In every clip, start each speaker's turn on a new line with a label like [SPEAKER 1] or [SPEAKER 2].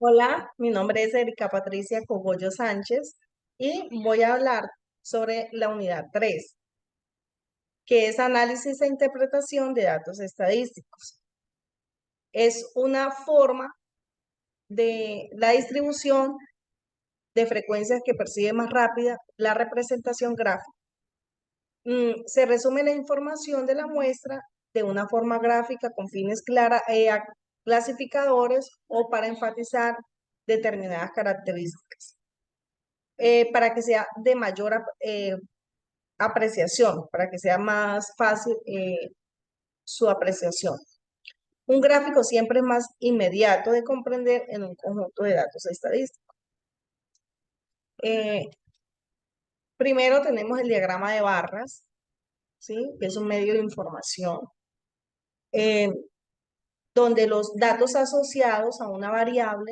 [SPEAKER 1] Hola, mi nombre es Erika Patricia Cogollo Sánchez y voy a hablar sobre la unidad 3, que es análisis e interpretación de datos estadísticos. Es una forma de la distribución de frecuencias que percibe más rápida la representación gráfica. Se resume la información de la muestra de una forma gráfica con fines clasificadores o para enfatizar determinadas características. Para que sea de mayor apreciación, para que sea más fácil su apreciación. Un gráfico siempre es más inmediato de comprender en un conjunto de datos estadísticos. Eh, Primero tenemos el diagrama de barras, ¿sí? Que es un medio de información, eh, donde los datos asociados a una variable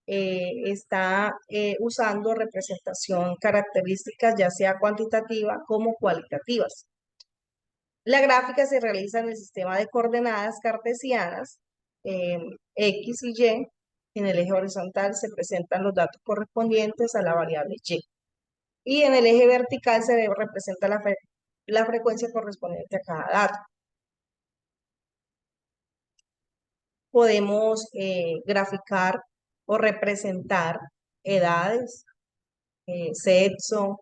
[SPEAKER 1] está usando representación características ya sea cuantitativa como cualitativas. La gráfica se realiza en el sistema de coordenadas cartesianas, eh, X y Y. En el eje horizontal se presentan los datos correspondientes a la variable Y. Y en el eje vertical se representa la frecuencia correspondiente a cada dato. Podemos graficar o representar edades, sexo,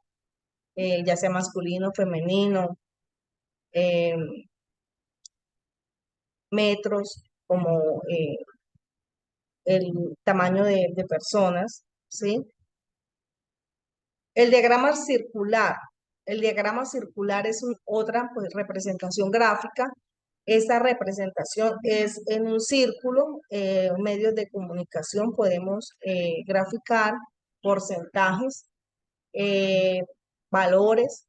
[SPEAKER 1] ya sea masculino, femenino, eh, metros, como el tamaño de personas, ¿sí? El diagrama circular. El diagrama circular es otra pues, representación gráfica. Esta representación es en un círculo, medios de comunicación, podemos graficar porcentajes, eh, valores.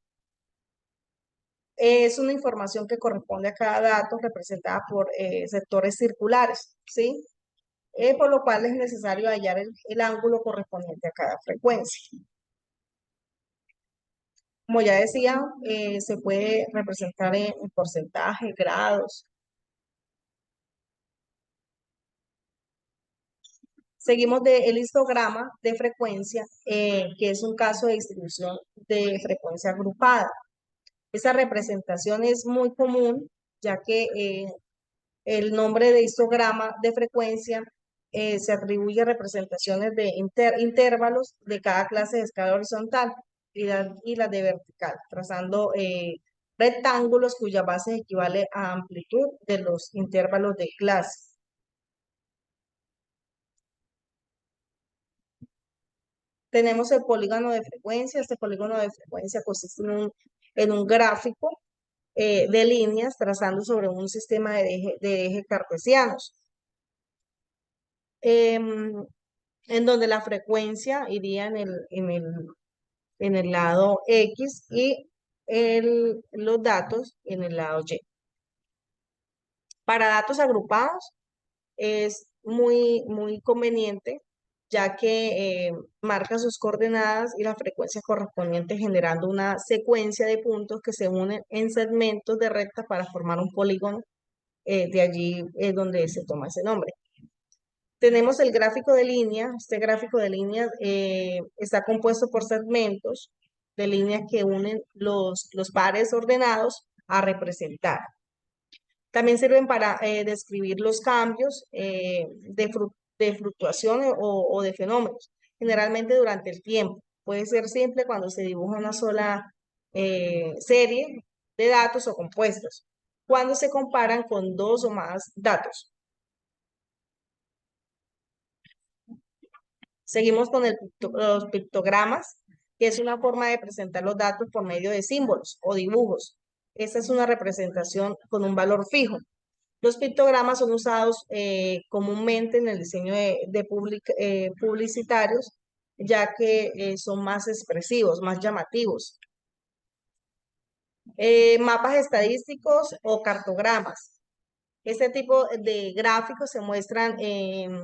[SPEAKER 1] Es una información que corresponde a cada dato representada por sectores circulares, ¿sí? Por lo cual es necesario hallar el ángulo correspondiente a cada frecuencia. Como ya decía, se puede representar en porcentaje, grados. Seguimos del histograma de frecuencia, que es un caso de distribución de frecuencia agrupada. Esa representación es muy común, ya que el nombre de histograma de frecuencia se atribuye a representaciones de intervalos de cada clase de escala horizontal y las de vertical, trazando rectángulos cuya base equivale a amplitud de los intervalos de clase. Tenemos el polígono de frecuencia. Este polígono de frecuencia consiste en un gráfico de líneas trazando sobre un sistema de ejes cartesianos. En donde la frecuencia iría en el lado X y los datos en el lado Y. Para datos agrupados es muy conveniente, ya que marca sus coordenadas y las frecuencias correspondientes generando una secuencia de puntos que se unen en segmentos de recta para formar un polígono. De allí es donde se toma ese nombre. Tenemos el gráfico de líneas. Este gráfico de líneas está compuesto por segmentos de líneas que unen los pares ordenados a representar. También sirven para describir los cambios de fluctuación o de fenómenos, generalmente durante el tiempo. Puede ser simple cuando se dibuja una sola serie de datos o compuestos, cuando se comparan con dos o más datos. Seguimos con los pictogramas, que es una forma de presentar los datos por medio de símbolos o dibujos. Esta es una representación con un valor fijo. Los pictogramas son usados comúnmente en el diseño de publicitarios, ya que son más expresivos, más llamativos. Mapas estadísticos o cartogramas. Este tipo de gráficos se muestran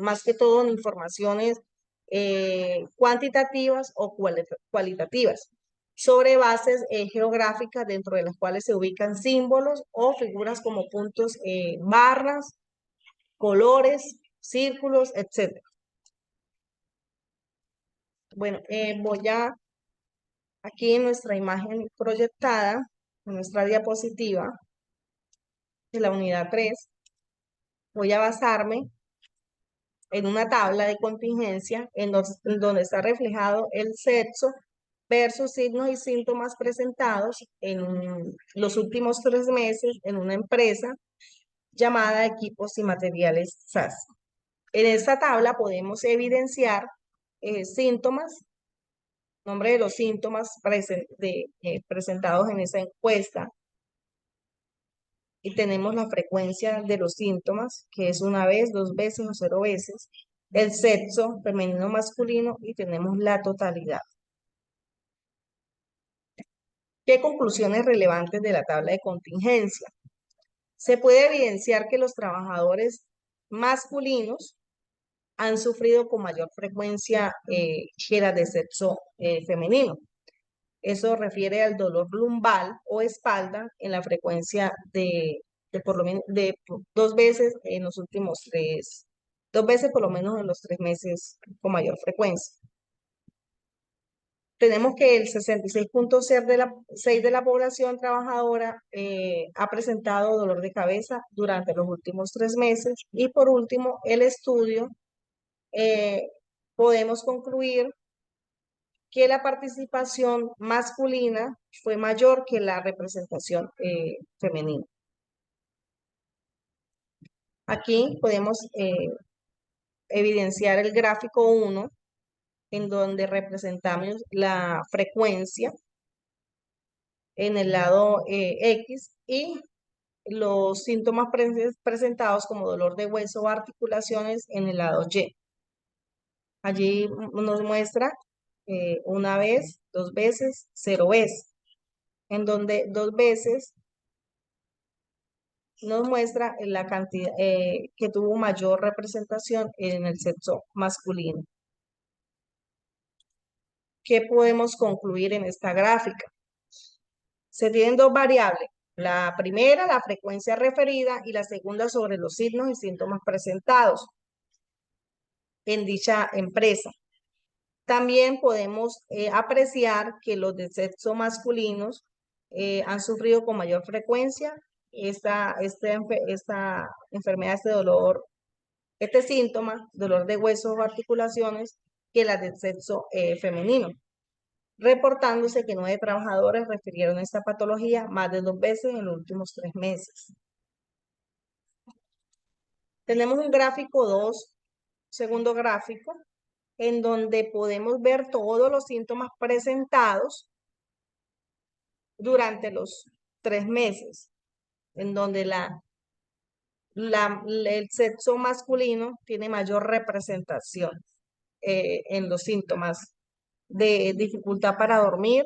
[SPEAKER 1] más que todo en informaciones cuantitativas o cualitativas sobre bases geográficas dentro de las cuales se ubican símbolos o figuras como puntos, barras, colores, círculos, etc. Bueno, aquí en nuestra imagen proyectada, en nuestra diapositiva de la unidad 3, voy a basarme en una tabla de contingencia en donde está reflejado el sexo versus signos y síntomas presentados en los últimos 3 meses en una empresa llamada Equipos y Materiales SAS. En esta tabla podemos evidenciar síntomas, nombre de los síntomas presentados en esa encuesta, y tenemos la frecuencia de los síntomas, que es 1 vez, 2 veces o 0 veces, el sexo femenino masculino, y tenemos la totalidad. ¿Qué conclusiones relevantes de la tabla de contingencia? Se puede evidenciar que los trabajadores masculinos han sufrido con mayor frecuencia que las de sexo femenino. Eso refiere al dolor lumbar o espalda en la frecuencia de por lo menos de 2 veces en los últimos 2 veces por lo menos en los 3 meses con mayor frecuencia. Tenemos que el 66,6% de la población trabajadora ha presentado dolor de cabeza durante los últimos 3 meses. Y por último, el estudio, eh, podemos concluir que la participación masculina fue mayor que la representación femenina. Aquí podemos evidenciar el gráfico 1, en donde representamos la frecuencia en el lado X y los síntomas presentados como dolor de hueso o articulaciones en el lado Y. Allí nos muestra 1 vez, 2 veces, 0 veces, en donde 2 veces nos muestra la cantidad que tuvo mayor representación en el sexo masculino. ¿Qué podemos concluir en esta gráfica? Se tienen dos variables. La primera, la frecuencia referida, y la segunda, sobre los signos y síntomas presentados en dicha empresa. También podemos apreciar que los de sexo masculinos han sufrido con mayor frecuencia esta enfermedad, este dolor, este síntoma, dolor de huesos o articulaciones, que las de sexo femenino, reportándose que 9 trabajadores refirieron esta patología más de 2 veces en los últimos 3 meses. Tenemos un gráfico 2, segundo gráfico, en donde podemos ver todos los síntomas presentados durante los 3 meses, en donde el sexo masculino tiene mayor representación en los síntomas de dificultad para dormir,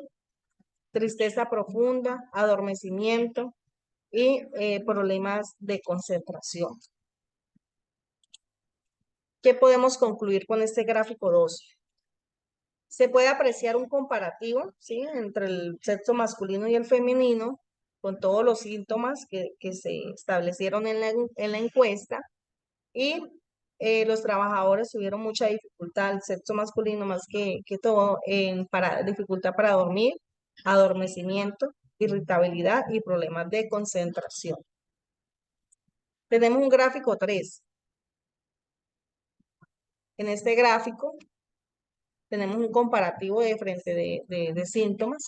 [SPEAKER 1] tristeza profunda, adormecimiento y problemas de concentración. ¿Qué podemos concluir con este gráfico 2? Se puede apreciar un comparativo, ¿sí?, entre el sexo masculino y el femenino, con todos los síntomas que se establecieron en la encuesta, y los trabajadores tuvieron mucha dificultad, el sexo masculino más que todo, dificultad para dormir, adormecimiento, irritabilidad y problemas de concentración. Tenemos un gráfico 3. En este gráfico tenemos un comparativo de frente de síntomas.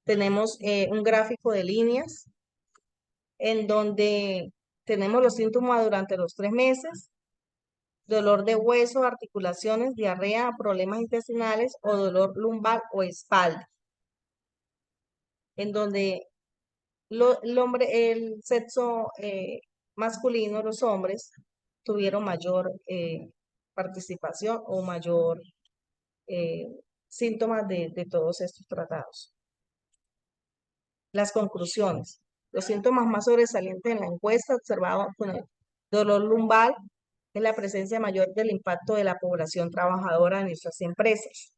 [SPEAKER 1] Tenemos un gráfico de líneas en donde tenemos los síntomas durante los 3 meses: dolor de hueso, articulaciones, diarrea, problemas intestinales o dolor lumbar o espalda, en donde el sexo masculino, los hombres, tuvieron mayor participación o mayor eh, síntomas de todos estos tratados. Las conclusiones. Los síntomas más sobresalientes en la encuesta observados con el dolor lumbar es la presencia mayor del impacto de la población trabajadora en nuestras empresas.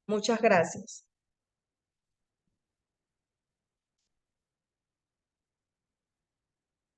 [SPEAKER 1] Muchas gracias.